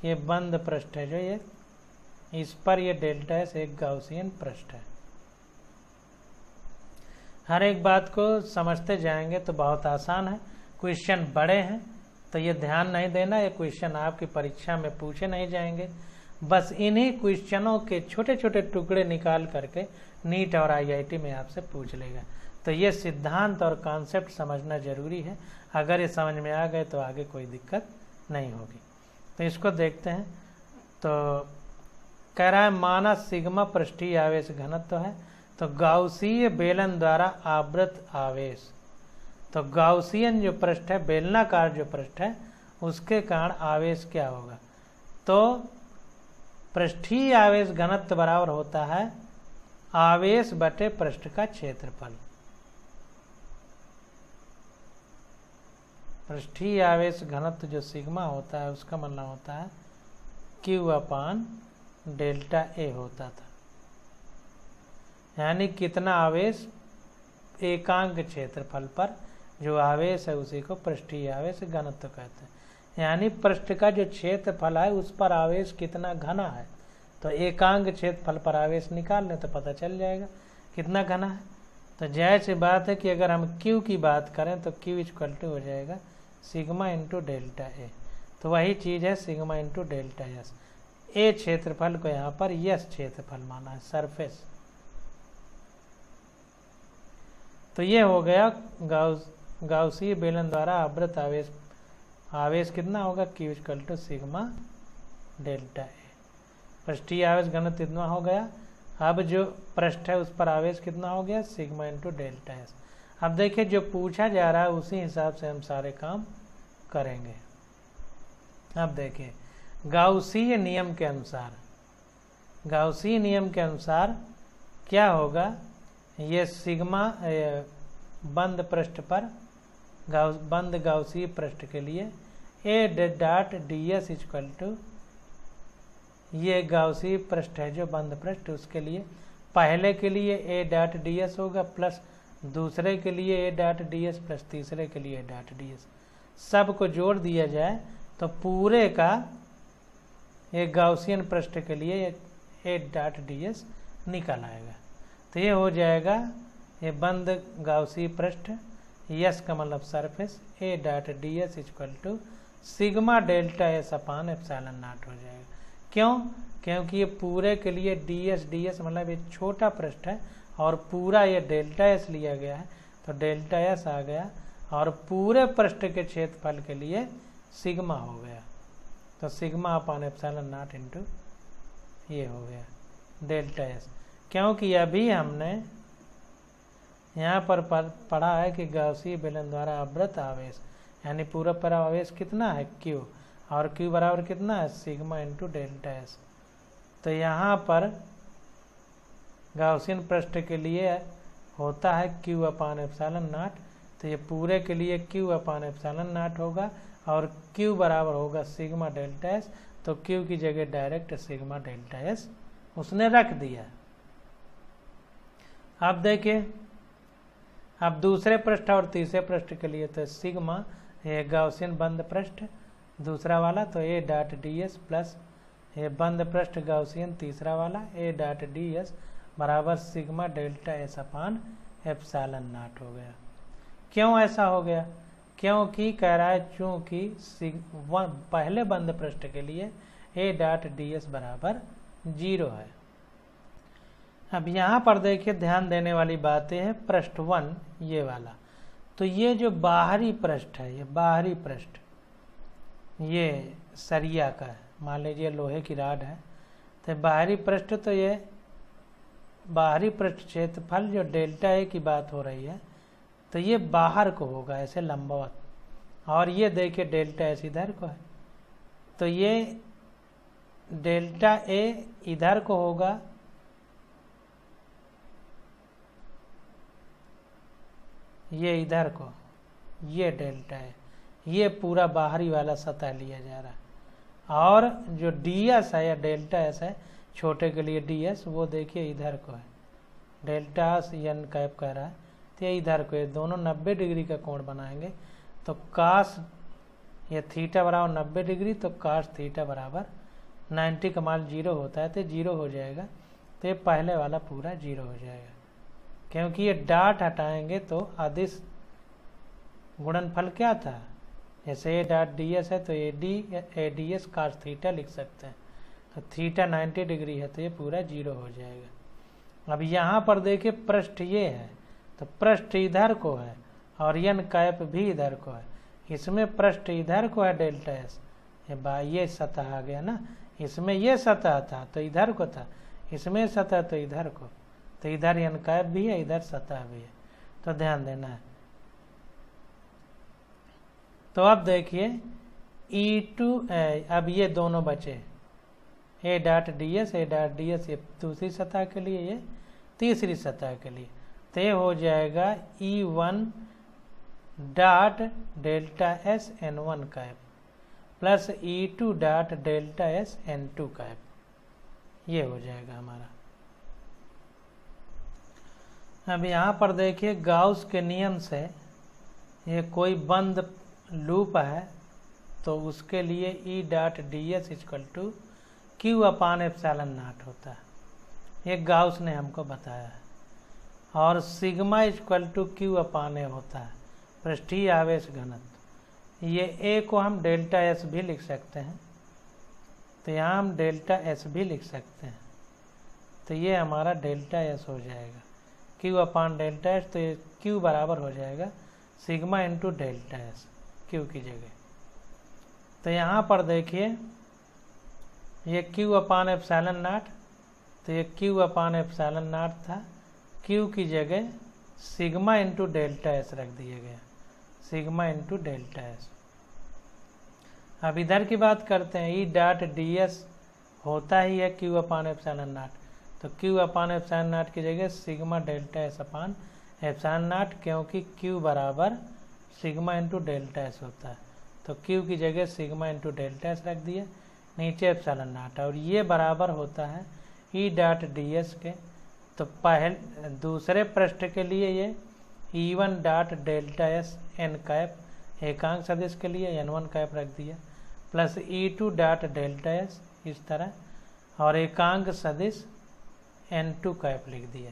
ये बंद पृष्ठ है, जो ये इस पर ये डेल्टा एस एक गाउसियन पृष्ठ है। हर एक बात को समझते जाएंगे तो बहुत आसान है। क्वेश्चन बड़े हैं तो ये ध्यान नहीं देना, ये क्वेश्चन आपकी परीक्षा में पूछे नहीं जाएंगे। बस इन्हीं क्वेश्चनों के छोटे छोटे टुकड़े निकाल करके नीट और IIT में आपसे पूछ लेगा। तो ये सिद्धांत और कॉन्सेप्ट समझना जरूरी है। अगर ये समझ में आ गए तो आगे कोई दिक्कत नहीं होगी। तो इसको देखते हैं। तो कह रहा है माना सिग्मा पृष्ठीय आवेश घनत्व है, तो गाउसीय बेलन द्वारा आवृत आवेश, तो गाउसियन जो पृष्ठ है, बेलनाकार जो पृष्ठ है, उसके कारण आवेश क्या होगा? तो पृष्ठीय आवेश घनत्व बराबर होता है आवेश बटे पृष्ठ का क्षेत्रफल। पृष्ठीय आवेश घनत्व जो सिग्मा होता है उसका मतलब होता है Q/डेल्टा A होता था, यानी कितना आवेश एकांक क्षेत्रफल पर जो आवेश है उसी को पृष्ठीय आवेश घनत्व कहते हैं। यानी पृष्ठ का जो क्षेत्रफल है उस पर आवेश कितना घना है, तो एकांक क्षेत्रफल पर आवेश निकाल लें तो पता चल जाएगा कितना घना है। तो जाहिर सी बात है कि अगर हम Q की बात करें तो Q = हो जाएगा सिग्मा इंटू डेल्टा A। तो वही चीज़ है sigma into delta S। A क्षेत्रफल को यहाँ पर S क्षेत्रफल माना है, सरफेस। तो ये हो गया गाउसीय बेलन द्वारा आवृत आवेश। आवेश कितना होगा? Q = sigma delta A। पृष्ठीय आवेश घनत्व इतना हो गया। अब जो पृष्ठ है उस पर आवेश कितना हो गया? Sigma into delta S। अब देखिए जो पूछा जा रहा है उसी हिसाब से हम सारे काम करेंगे। अब देखिए गाउसीय नियम के अनुसार, गाउसीय नियम के अनुसार क्या होगा, ये सिग्मा बंद पृष्ठ पर बंद गाउसीय पृष्ठ के लिए A dot D S equal to, ये गाउसीय पृष्ठ है जो बंद पृष्ठ, उसके लिए पहले के लिए ए डॉट डी एस होगा प्लस दूसरे के लिए A dot D S plus तीसरे के लिए ए डॉट डी एस, सबको जोड़ दिया जाए तो पूरे का एक गाउसियन पृष्ठ के लिए ए डॉट डी एस निकल आएगा। तो ये हो जाएगा ये बंद गाउसी पृष्ठ, यस का मतलब surface, A dot D S equal to sigma delta S upon epsilon naught हो जाएगा। क्यों? क्योंकि ये पूरे के लिए डी एस मतलब ये छोटा पृष्ठ है और पूरा ये डेल्टा एस लिया गया है, तो डेल्टा एस आ गया और पूरे पृष्ठ के क्षेत्रफल के लिए सिग्मा हो गया, तो sigma upon epsilon not into ये हो गया डेल्टा एस। क्योंकि अभी हमने यहाँ पर पढ़ा है कि गाउसी बेलन द्वारा आवृत आवेश यानी पूरा पर आवेश कितना है क्यू, और क्यू बराबर कितना है सिग्मा इंटू डेल्टा एस। तो यहाँ पर गाउसियन पृष्ठ के लिए होता है क्यू अपान एप्सिलॉन नॉट, तो ये पूरे के लिए क्यू अपान एप्सिलॉन नॉट होगा और क्यू बराबर होगा सिग्मा डेल्टा एस, तो क्यू की जगह डायरेक्ट सिग्मा डेल्टा एस उसने रख दिया। अब देखिए, अब दूसरे पृष्ठ और तीसरे पृष्ठ के लिए तो सिग्मा ये गाउसियन बंद पृष्ठ दूसरा वाला, तो ए डॉट डी एस प्लस ये बंद पृष्ठ गाउसियन तीसरा वाला ए डॉट डी एस बराबर sigma delta S upon epsilon naught हो गया। क्यों ऐसा हो गया? क्योंकि कह रहा है चूंकि पहले बंद पृष्ठ के लिए ए डॉट डी एस बराबर 0 है। अब यहाँ पर देखिए ध्यान देने वाली बातें हैं, पृष्ठ 1 ये वाला, तो ये जो बाहरी पृष्ठ है, ये बाहरी पृष्ठ ये सरिया का है, मान लीजिए लोहे की राड है, तो बाहरी पृष्ठ, तो ये बाहरी पृष्ठ क्षेत्रफल जो डेल्टा ए की बात हो रही है, तो ये बाहर को होगा ऐसे लंबवत, और ये देखिए डेल्टा एस इधर को है, तो ये डेल्टा ए इधर को होगा, ये इधर को, ये डेल्टा है, ये पूरा बाहरी वाला सतह लिया जा रहा है, और जो डी एस है या डेल्टा एस है छोटे के लिए डी एस, वो देखिए इधर को है, डेल्टा एस एन कैप कह रहा है, तो ये इधर को, ये दोनों 90 डिग्री का कोण बनाएंगे, तो कास ये थीटा बराबर 90 डिग्री, तो कास थीटा बराबर 90 का मान 0 होता है, तो 0 हो जाएगा, तो ये पहले वाला पूरा 0 हो जाएगा। क्योंकि ये डॉट हटाएंगे तो अदिश गुणनफल क्या था, जैसे ए डॉट डी एस है तो A D S cos theta लिख सकते हैं, तो थीटा 90 डिग्री है, तो ये पूरा 0 हो जाएगा। अब यहाँ पर देखिए पृष्ठ ये है, तो पृष्ठ इधर को है और एन कैप भी इधर को है, इसमें पृष्ठ इधर को है डेल्टा एस, ये सतह आ गया ना, इसमें ये सतह था तो इधर को था, इसमें सतह तो इधर को, तो इधर एन कैप भी है, इधर सतह भी है, तो ध्यान देना है। तो अब देखिए E2 अब ये दोनों बचे, ए डॉट डी एस ये दूसरी सतह के लिए, ये तीसरी सतह के लिए, तो ये हो जाएगा E1 dot delta S N1 cap plus E2 dot delta S N2 cap, ये हो जाएगा हमारा। अब यहाँ पर देखिए गाउस के नियम से ये कोई बंद लूप है तो उसके लिए E dot D S equal to Q upon epsilon naught होता है, ये गाउस ने हमको बताया है, और sigma equal to Q upon A होता है पृष्ठीय आवेश घनत्व। ये ए को हम डेल्टा एस भी लिख सकते हैं, तो यहाँ हम डेल्टा एस भी लिख सकते हैं, तो ये हमारा डेल्टा एस हो जाएगा क्यू अपान डेल्टा एस, तो ये क्यू बराबर हो जाएगा sigma into delta S Q की जगह। तो यहाँ पर देखिए ये क्यू अपान एप्सिलॉन नॉट, तो ये क्यू अपान एप्सिलॉन नॉट था, क्यू की जगह सिग्मा इंटू डेल्टा एस रख दिया गया, सिग्मा इंटू डेल्टा एस। अब इधर की बात करते हैं, ई डॉट डी एस होता ही है क्यू अपान एप्सिलॉन नॉट, तो क्यू अपान एप्सिलॉन नॉट की जगह sigma delta S upon epsilon not, क्योंकि क्यू बराबर सिग्मा इंटू डेल्टा एस होता है, तो क्यू की जगह सिग्मा इंटू डेल्टा एस रख दिया, नीचे एप्सिलॉन नॉट, और ये बराबर होता है ई डॉट डी एस के। तो दूसरे पृष्ठ के लिए ये E1 dot delta S N cap एकांक सदिश के लिए N1 कैप रख दिया, plus E2 dot delta S इस तरह, और एकांक सदिश N2 कैप लिख दिया।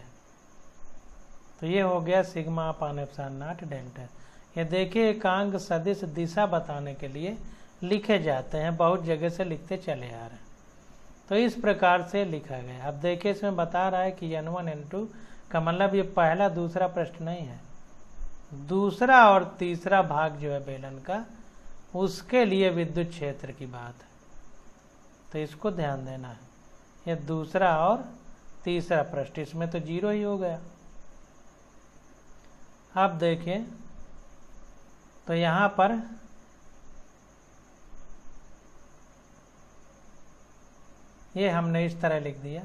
तो ये हो गया sigma upon epsilon not delta. ये देखिए एकांक सदिश दिशा बताने के लिए लिखे जाते हैं, बहुत जगह से लिखते चले आ रहे हैं, तो इस प्रकार से लिखा गया। अब देखिए इसमें बता रहा है कि N1 N2 का मतलब ये पहला दूसरा प्रश्न नहीं है, दूसरा और तीसरा भाग जो है बेलन का, उसके लिए विद्युत क्षेत्र की बात है, तो इसको ध्यान देना है। ये दूसरा और तीसरा प्रश्न, इसमें तो 0 ही हो गया। अब देखिए तो यहाँ पर ये हमने इस तरह लिख दिया।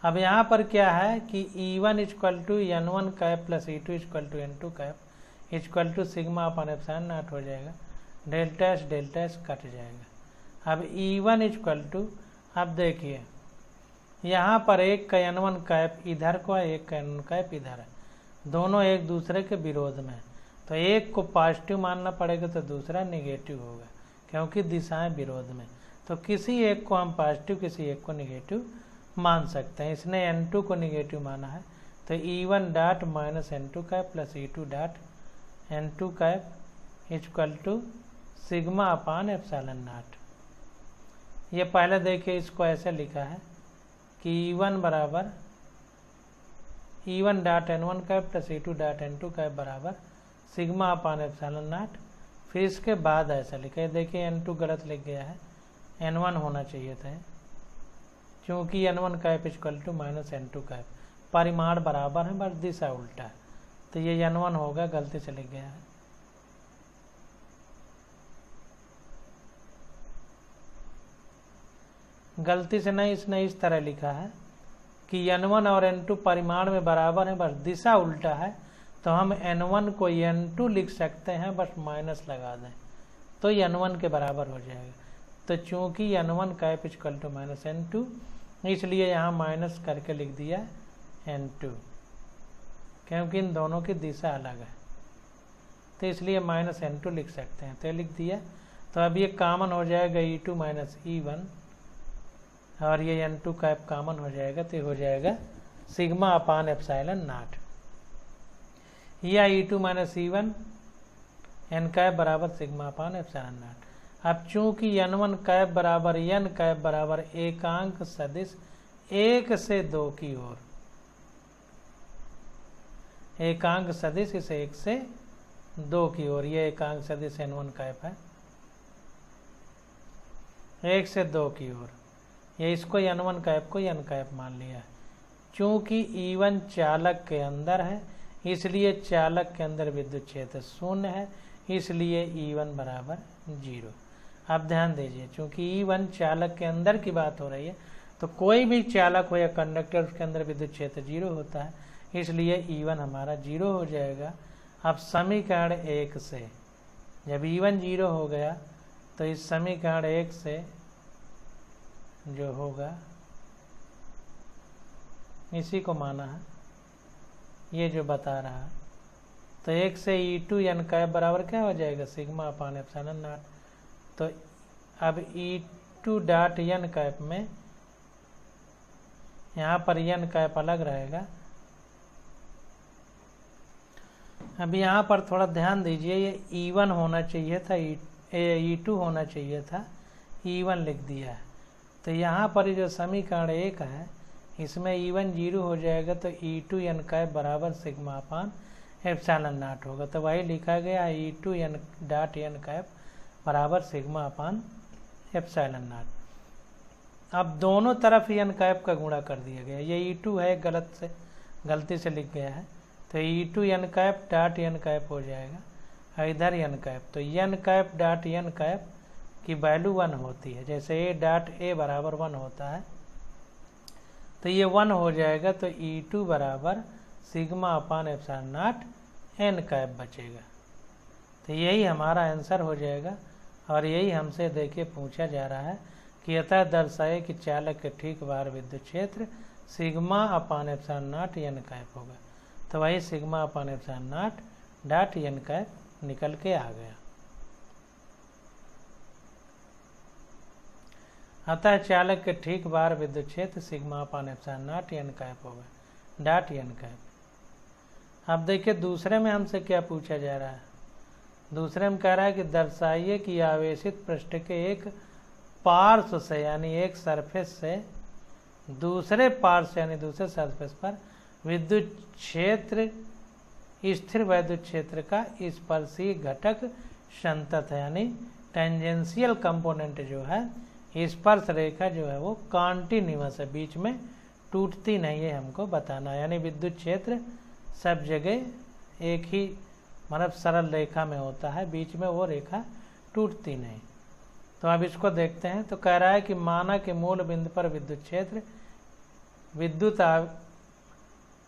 अब यहाँ पर क्या है कि E1 equal to N1 cap plus E2 equal to N2 cap equal to sigma upon epsilon naught हो जाएगा, डेल्टा एस कट जाएगा। अब E1 इक्वल टू, अब देखिए यहाँ पर एक का N1 कैप इधर को है, एक का N1 कैप इधर है, दोनों एक दूसरे के विरोध में है, तो एक को पॉजिटिव मानना पड़ेगा तो दूसरा नेगेटिव होगा, क्योंकि दिशाएं विरोध में। तो किसी एक को हम पॉजिटिव किसी एक को नेगेटिव मान सकते हैं। इसने N2 को नेगेटिव माना है, तो E1 dot minus N2 cap plus E2 dot N2 cap equal to sigma upon epsilon naught. ये पहले देखिए इसको ऐसे लिखा है कि E1 बराबर E1 dot N1 cap plus E2 dot N2 cap बराबर सिग्मा अपान एप्सिलॉन नॉट। फिर इसके बाद ऐसा लिखा है, देखिए N2 गलत लिख गया है, N1 होना चाहिए था, क्योंकि N1 cap equal to minus N2 cap, परिमाण बराबर है बस दिशा उल्टा है, तो ये N1 होगा, गलती से लिख गया है। गलती से नहीं, इसने इस तरह लिखा है कि N1 और N2 परिमाण में बराबर है बस दिशा उल्टा है, तो हम N1 को N2 लिख सकते हैं, बस माइनस लगा दें तो N1 के बराबर हो जाएगा। तो चूंकि N1 cap equal to minus N2, इसलिए यहाँ माइनस करके लिख दिया N2, क्योंकि इन दोनों की दिशा अलग है, तो इसलिए माइनस N2 लिख सकते हैं, तो लिख दिया। तो अब ये कामन हो जाएगा E2 माइनस E1, और ये N2 कैप कामन हो जाएगा, तो हो जाएगा सिग्मा अपान एप्सिलॉन नॉट, या E2 minus E1 N cap बराबर सिग्मा अपान एप्सिलॉन नॉट। अब चूंकि N1 कैप बराबर N कैप बराबर एकांक सदिश 1 से 2 की ओर, एकांक सदिश इस 1 से 2 की ओर, ये एकांक सदिश N1 कैप है 1 से 2 की ओर, ये इसको N1 कैप को N कैप मान लिया है। चूंकि E1 चालक के अंदर है, इसलिए चालक के अंदर विद्युत क्षेत्र 0 है, इसलिए E1 बराबर 0। अब ध्यान दीजिए, चूंकि E1 चालक के अंदर की बात हो रही है, तो कोई भी चालक हो या कंडक्टर, उसके अंदर विद्युत क्षेत्र 0 होता है, इसलिए E1 हमारा 0 हो जाएगा। अब समीकरण 1 से जब E1 0 हो गया, तो इस समीकरण 1 से जो होगा इसी को माना है, ये जो बता रहा है, तो 1 से E2 N कैप बराबर क्या हो जाएगा, सिग्मा अपान एप्सिलॉन नॉट। तो अब E2 डॉट N कैप में यहाँ पर N कैप अलग रहेगा। अब यहाँ पर थोड़ा ध्यान दीजिए, ये E1 होना चाहिए था, E2 होना चाहिए था, E1 लिख दिया है। तो यहाँ पर जो समीकरण 1 है, इसमें E1 0 हो जाएगा, तो E2 N कैप बराबर सिग्मा अपान एप्सिलॉन नॉट होगा। तो वही लिखा गया E2 N dot N cap बराबर सिग्मा अपान एप्सिलॉन नॉट। अब दोनों तरफ N कैप का गुणा कर दिया गया, ये E2 है, गलती से लिख गया है, तो E2 N cap dot N cap हो जाएगा, इधर N कैप, तो N cap dot N cap की वैल्यू 1 होती है। जैसे ए डॉट ए बराबर 1 होता है तो ये 1 हो जाएगा, तो E2 बराबर sigma upon epsilon naught N cap बचेगा। तो यही हमारा आंसर हो जाएगा। और यही हमसे देखिए पूछा जा रहा है कि अतः दर्शाए कि चालक के ठीक बाहर विद्युत क्षेत्र sigma upon epsilon naught N cap होगा। तो वही sigma upon epsilon naught dot N cap निकल के आ गया। अतः चालक के ठीक बाहर विद्युत क्षेत्र sigma upon epsilon naught N cap होगा, डॉट एन कैप। अब देखिए दूसरे में हमसे क्या पूछा जा रहा है। दूसरे में कह रहा है कि दर्शाइए कि आवेशित पृष्ठ के एक पार्श्व से यानी एक सरफेस से दूसरे पार्श्व यानी दूसरे सरफेस पर विद्युत क्षेत्र स्थिर विद्युत क्षेत्र का स्पर्शीय घटक संतत है, यानी टेंजेंशियल कंपोनेंट जो है, स्पर्श रेखा जो है वो कॉन्टिन्यूअस है, बीच में टूटती नहीं है, हमको बताना। यानी विद्युत क्षेत्र सब जगह एक ही मतलब सरल रेखा में होता है, बीच में वो रेखा टूटती नहीं। तो अब इसको देखते हैं। तो कह रहा है कि माना के मूल बिंदु पर विद्युत क्षेत्र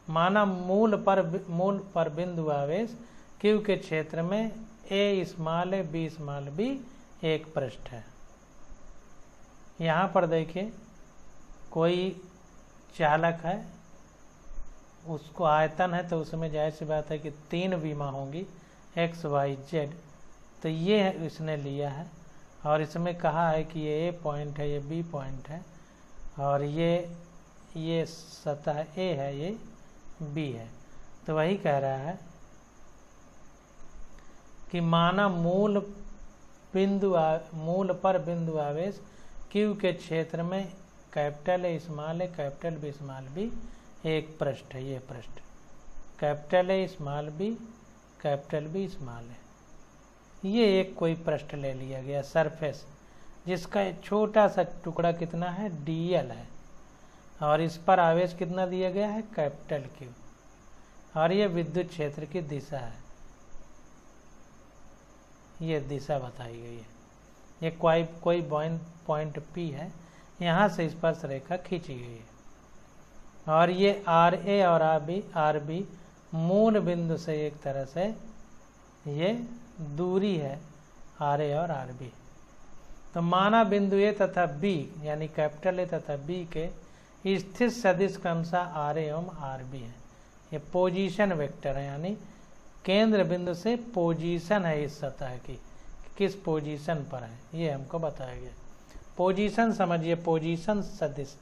माना मूल पर बिंदु आवेश Q के क्षेत्र में A स्मॉल है B स्मॉल B एक पृष्ठ है। यहाँ पर देखिए कोई चालक है, उसको आयतन है तो उसमें जाहिर सी बात है कि 3 विमा होंगी X Y Z। तो ये इसने लिया है और इसमें कहा है कि ये A पॉइंट है, ये B पॉइंट है और ये सतह A है, ये B है। तो वही कह रहा है कि माना मूल पर बिंदु आवेश Q के क्षेत्र में कैपिटल A स्मॉल है, कैपिटल B स्मॉल B एक पृष्ठ है, ये पृष्ठ capital A small B capital B small है। ये एक कोई पृष्ठ ले लिया गया सरफेस, जिसका छोटा सा टुकड़ा कितना है dl है और इस पर आवेश कितना दिया गया है कैपिटल Q और ये विद्युत क्षेत्र की दिशा है, ये दिशा बताई गई है। ये कोई पॉइंट P है, यहाँ से स्पर्श रेखा खींची गई है और ये RA और RB मूल बिंदु से एक तरह से ये दूरी है RA और RB। तो माना बिंदु A तथा B यानी कैपिटल A तथा B के स्थित सदिश क्रमशः RA एवं RB है। ये पोजीशन वेक्टर है, यानी केंद्र बिंदु से पोजीशन है इस सतह की, किस पोजीशन पर है ये हमको बताया गया। पोजीशन समझिए, पोजीशन सदिश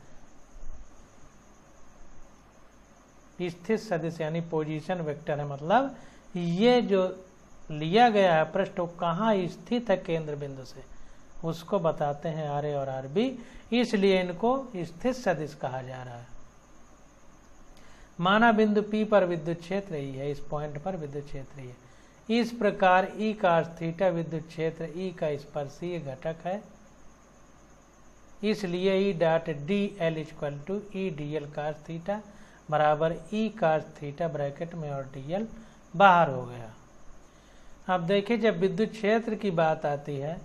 स्थित सदिश यानी पोजीशन वेक्टर है, मतलब ये जो लिया गया है पृष्ठ वो कहाँ स्थित है केंद्र बिंदु से, उसको बताते हैं RA और RB, इसलिए इनको स्थित सदिश कहा जा रहा है। माना बिंदु P पर विद्युत क्षेत्र E है, इस पॉइंट पर विद्युत क्षेत्र E है। इस प्रकार E cos थीटा विद्युत क्षेत्र E का स्पर्शीय घटक है, इसलिए E dot DL equal to E DL cos theta बराबर E cos थीटा ब्रैकेट में और DL बाहर हो गया। अब देखिए जब विद्युत क्षेत्र की बात आती है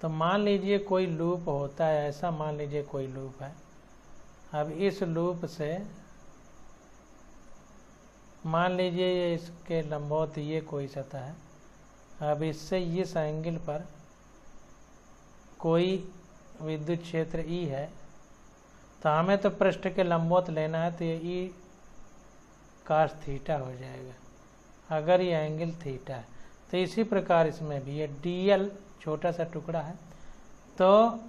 तो मान लीजिए कोई लूप होता है, ऐसा मान लीजिए कोई लूप है। अब इस लूप से मान लीजिए ये इसके लंबवत ये कोई सतह है। अब इससे इस एंगल पर कोई विद्युत क्षेत्र E है, तो हमें तो पृष्ठ के लंबवत लेना है, तो ये E cos थीटा हो जाएगा अगर ये एंगल थीटा है। तो इसी प्रकार इसमें भी ये DL छोटा सा टुकड़ा है, तो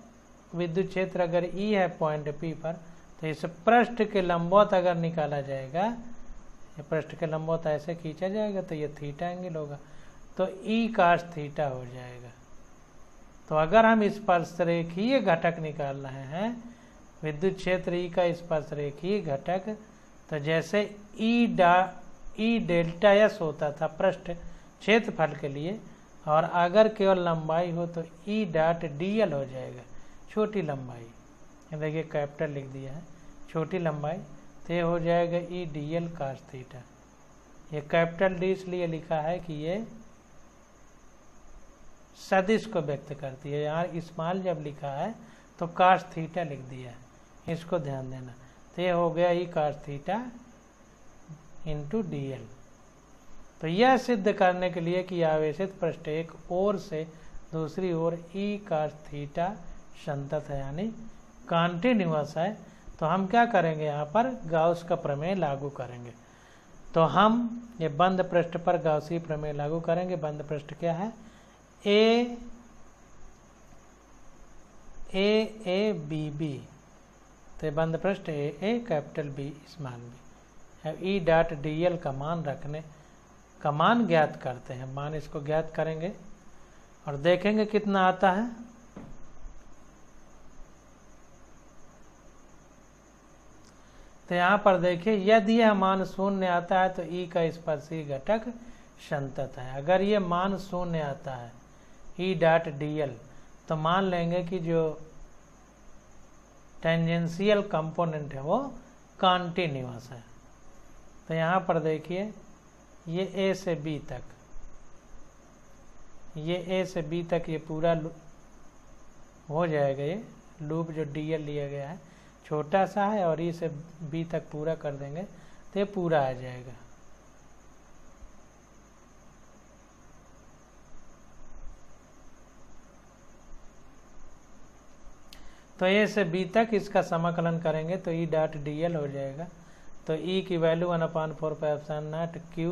विद्युत क्षेत्र अगर E है पॉइंट P पर, तो इस पृष्ठ के लंबवत अगर निकाला जाएगा, ये पृष्ठ के लंबवत ऐसे खींचा जाएगा तो ये थीटा एंगल होगा, तो E cos थीटा हो जाएगा। तो अगर हम स्पर्शरेखीय घटक निकाल रहे हैं विद्युत क्षेत्र E का स्पर्शरेखीय घटक, तो जैसे E डेल्टा S होता था पृष्ठ क्षेत्रफल के लिए, और अगर केवल लंबाई हो तो E डॉट DL हो जाएगा, छोटी लंबाई। देखिए कैपिटल लिख दिया है, छोटी लंबाई, तो ये हो जाएगा E DL cos थीटा। ये कैपिटल D इसलिए लिखा है कि ये सदिश को व्यक्त करती है। यहाँ स्मॉल जब लिखा है तो cos थीटा लिख दिया है, इसको ध्यान देना। तो ये हो गया ई cos थीटा इंटू DL। तो यह सिद्ध करने के लिए कि आवेशित पृष्ठ एक ओर से दूसरी ओर ई cos थीटा संतत है यानी कॉन्टिन्यूअस है, तो हम क्या करेंगे, यहाँ पर गाउस का प्रमेय लागू करेंगे। तो हम ये बंद पृष्ठ पर गाउसी प्रमेय लागू करेंगे। बंद पृष्ठ क्या है, ए बी बी, तो बंद पृष्ठ ए कैपिटल बी स्मॉल बी। अब ई डॉट DL का मान रखने का मान ज्ञात करते हैं। मान इसको ज्ञात करेंगे और देखेंगे कितना आता है। तो यहाँ पर देखिए, यदि यह मान शून्य आता है तो ई का स्पर्शी घटक संतत है। अगर ये मान शून्य आता है ई डॉट DL, तो मान लेंगे कि जो टेंजेंशियल कंपोनेंट है वो कॉन्टिन्यूअस है। तो यहाँ पर देखिए, ये ए से बी तक, ये ए से बी तक ये पूरा हो जाएगा। ये लूप जो DL लिया गया है छोटा सा है और ई से बी तक पूरा कर देंगे तो ये पूरा आ जाएगा। तो ए से बी तक इसका समाकलन करेंगे तो ई डॉट DL हो जाएगा। तो ई की value 1/4πε0 Q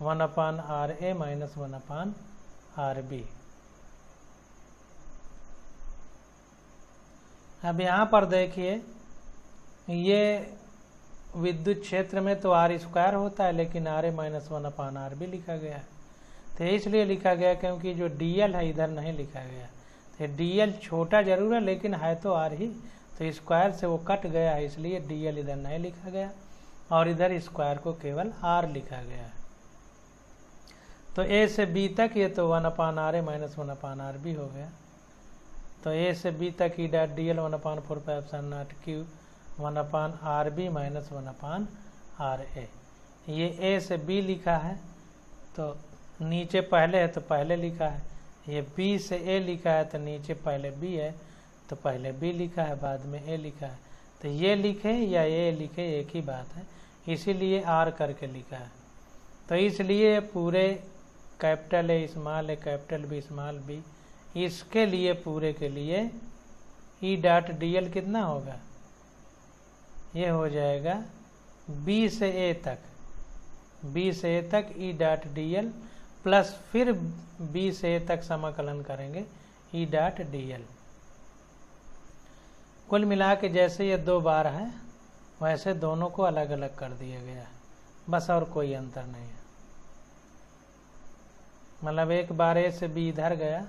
1/RA minus 1/RB। अब यहाँ पर देखिए, ये विद्युत क्षेत्र में तो R² होता है, लेकिन RA माइनस 1/RB लिखा गया है। तो इसलिए लिखा गया क्योंकि जो DL है इधर नहीं लिखा गया। तो DL छोटा जरूर है लेकिन है तो R ही, तो स्क्वायर से वो कट गया है, इसलिए DL इधर नहीं लिखा गया और इधर स्क्वायर को केवल R लिखा गया है। तो A से B तक ये तो 1/RA माइनस 1/RB हो गया। तो ए से बी तक E dot DL 1/4πε0 Q 1/RB minus 1/RA। ये ए से बी लिखा है तो नीचे पहले है तो पहले लिखा है, ये बी से ए लिखा है तो नीचे पहले बी है तो पहले बी लिखा है, बाद में ए लिखा है। तो ये लिखे या ए लिखे एक ही बात है, इसीलिए R करके लिखा है। तो इसलिए पूरे capital A small A capital B small B, इसके लिए पूरे के लिए ई डॉट DL कितना होगा, ये हो जाएगा B से A तक, B से A तक ई डॉट DL प्लस फिर B से A तक समाकलन करेंगे ई डॉट DL। कुल मिला के जैसे ये 2 बार है वैसे दोनों को अलग अलग कर दिया गया है, बस और कोई अंतर नहीं है। मतलब एक बार A से B इधर गया,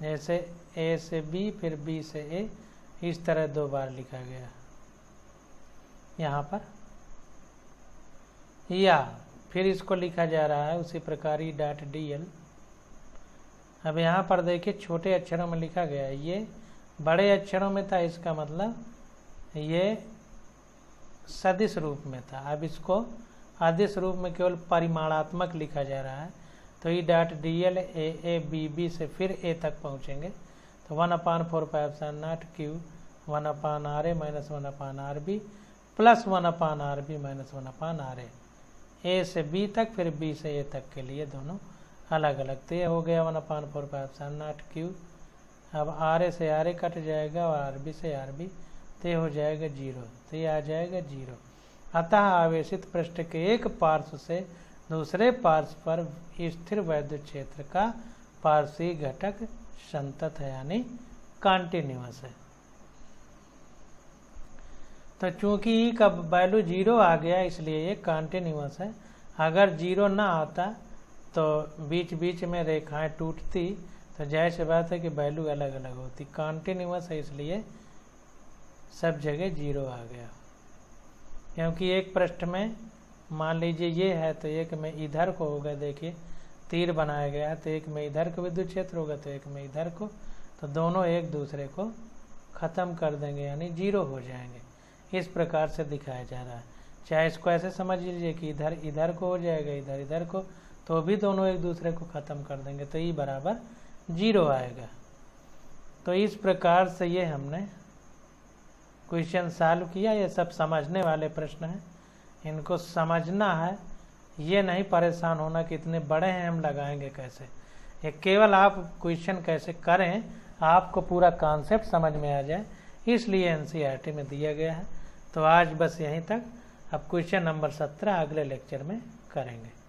जैसे A से B फिर B से A, इस तरह 2 बार लिखा गया यहाँ पर, या फिर इसको लिखा जा रहा है उसी प्रकार ई डॉट DL। अब यहाँ पर देखिए छोटे अक्षरों में लिखा गया है, ये बड़े अक्षरों में था, इसका मतलब ये सदिश रूप में था। अब इसको अदिश रूप में केवल परिमाणात्मक लिखा जा रहा है। तो E dot DL A B B से फिर A तक पहुँचेंगे तो 1/4πε0 Q 1/RA minus 1/RB plus 1/RB minus 1/RA। A से B तक फिर B से A तक के लिए दोनों अलग अलग। तो ये हो गया 1/4πε0 Q। अब RA से RA कट जाएगा और RB से RB, तो ये हो जाएगा 0। तो ये आ जाएगा 0। अतः आवेशित पृष्ठ के एक पार्श्व से दूसरे पार्श्व पर स्थिर वैद्युत क्षेत्र का पार्श्वीय घटक संतत है यानी कॉन्टिन्यूअस है। तो चूंकि ई का वैल्यू 0 आ गया इसलिए ये कॉन्टिन्यूअस है। अगर 0 ना आता तो बीच बीच में रेखाएं टूटती, तो जाहिर सी बात है कि वैल्यू अलग अलग होती। कॉन्टिन्यूअस है इसलिए सब जगह 0 आ गया, क्योंकि एक पृष्ठ में मान लीजिए ये है तो एक में इधर को होगा, देखिए तीर बनाया गया है, तो एक में इधर को विद्युत क्षेत्र होगा तो एक में इधर को, तो दोनों एक दूसरे को ख़त्म कर देंगे यानी 0 हो जाएंगे। इस प्रकार से दिखाया जा रहा है। चाहे इसको ऐसे समझ लीजिए कि इधर इधर को हो जाएगा, इधर इधर को, तो भी दोनों एक दूसरे को ख़त्म कर देंगे। तो ई बराबर 0 आएगा। तो इस प्रकार से ये हमने क्वेश्चन सॉल्व किया। ये सब समझने वाले प्रश्न हैं, इनको समझना है, ये नहीं परेशान होना कि इतने बड़े हैं हम लगाएंगे कैसे। ये केवल आप क्वेश्चन कैसे करें आपको पूरा कॉन्सेप्ट समझ में आ जाए, इसलिए एनसीईआरटी में दिया गया है। तो आज बस यहीं तक। अब क्वेश्चन नंबर 17 अगले लेक्चर में करेंगे।